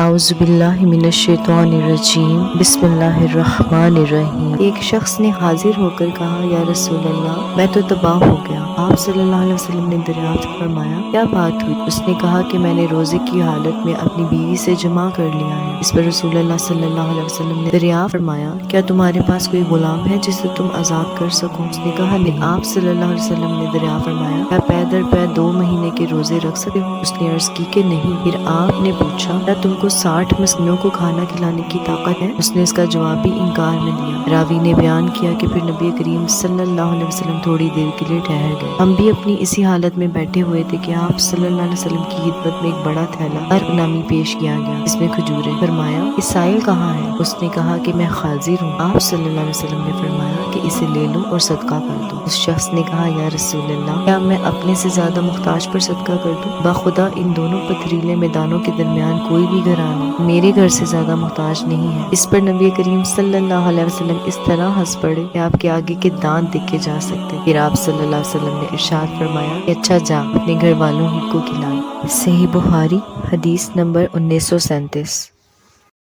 اعوذ باللہ من الشیطان الرجیم بسم اللہ الرحمن الرحیم۔ ایک شخص نے حاضر ہو کر کہا، یا رسول اللہ، میں تو تباہ ہو گیا۔ آپ صلی اللہ علیہ وسلم نے دریافت فرمایا، کیا بات ہوئی؟ اس نے کہا کہ میں نے روزے کی حالت میں اپنی بیوی سے جماع کر لیا ہے۔ اس پر رسول اللہ صلی اللہ علیہ وسلم نے دریافت فرمایا، کیا تمہارے پاس کوئی غلام ہے جسے تم آزاد کر سکو؟ اس نے کہا نہیں۔ آپ صلی اللہ علیہ وسلم نے دریافت فرمایا، کیا پے در پے 2 مہینے کے روزے رکھ سکتے ہو؟ اس نے عرض کی کہ نہیں۔ پھر آپ نے پوچھا، کیا تم کو 60 مسکینوں کو کھانا کھلانے کی طاقت ہے؟ اس نے اس کا جواب بھی انکار میں دیا۔ راوی نے بیان کیا کہ پھر نبی کریم صلی اللہ علیہ وسلم تھوڑی دیر کے لیے ٹھہر گئے۔ ہم بھی اپنی اسی حالت میں بیٹھے ہوئے تھے کہ آپ صلی اللہ علیہ وسلم کی خدمت میں ایک بڑا تھیلا ارق نامی پیش کیا گیا، جس میں کھجوریں۔ فرمایا، اس سائل کہاں ہے؟ اس نے کہا کہ میں حاضر ہوں۔ آپ صلی اللہ علیہ وسلم نے فرمایا کہ اسے لے لو اور صدقہ کر دو۔ اس شخص نے کہا، یا رسول اللہ، کیا میں اپنے سے زیادہ محتاج پر صدقہ کر دوں؟ بخدا ان دونوں پتھریلے میدانوں کے درمیان کوئی بھی گھرانہ میرے گھر سے زیادہ محتاج نہیں ہے۔ اس پر نبی کریم صلی اللہ علیہ وسلم اس طرح ہنس پڑے کہ آپ کے آگے کے دانت دیکھے جا سکتے۔ پھر آپ صلی اللہ علیہ وسلم نے ارشاد فرمایا کہ اچھا جا، اپنے گھر والوں ہی کو کھلا۔ صحیح بخاری، حدیث نمبر 1937۔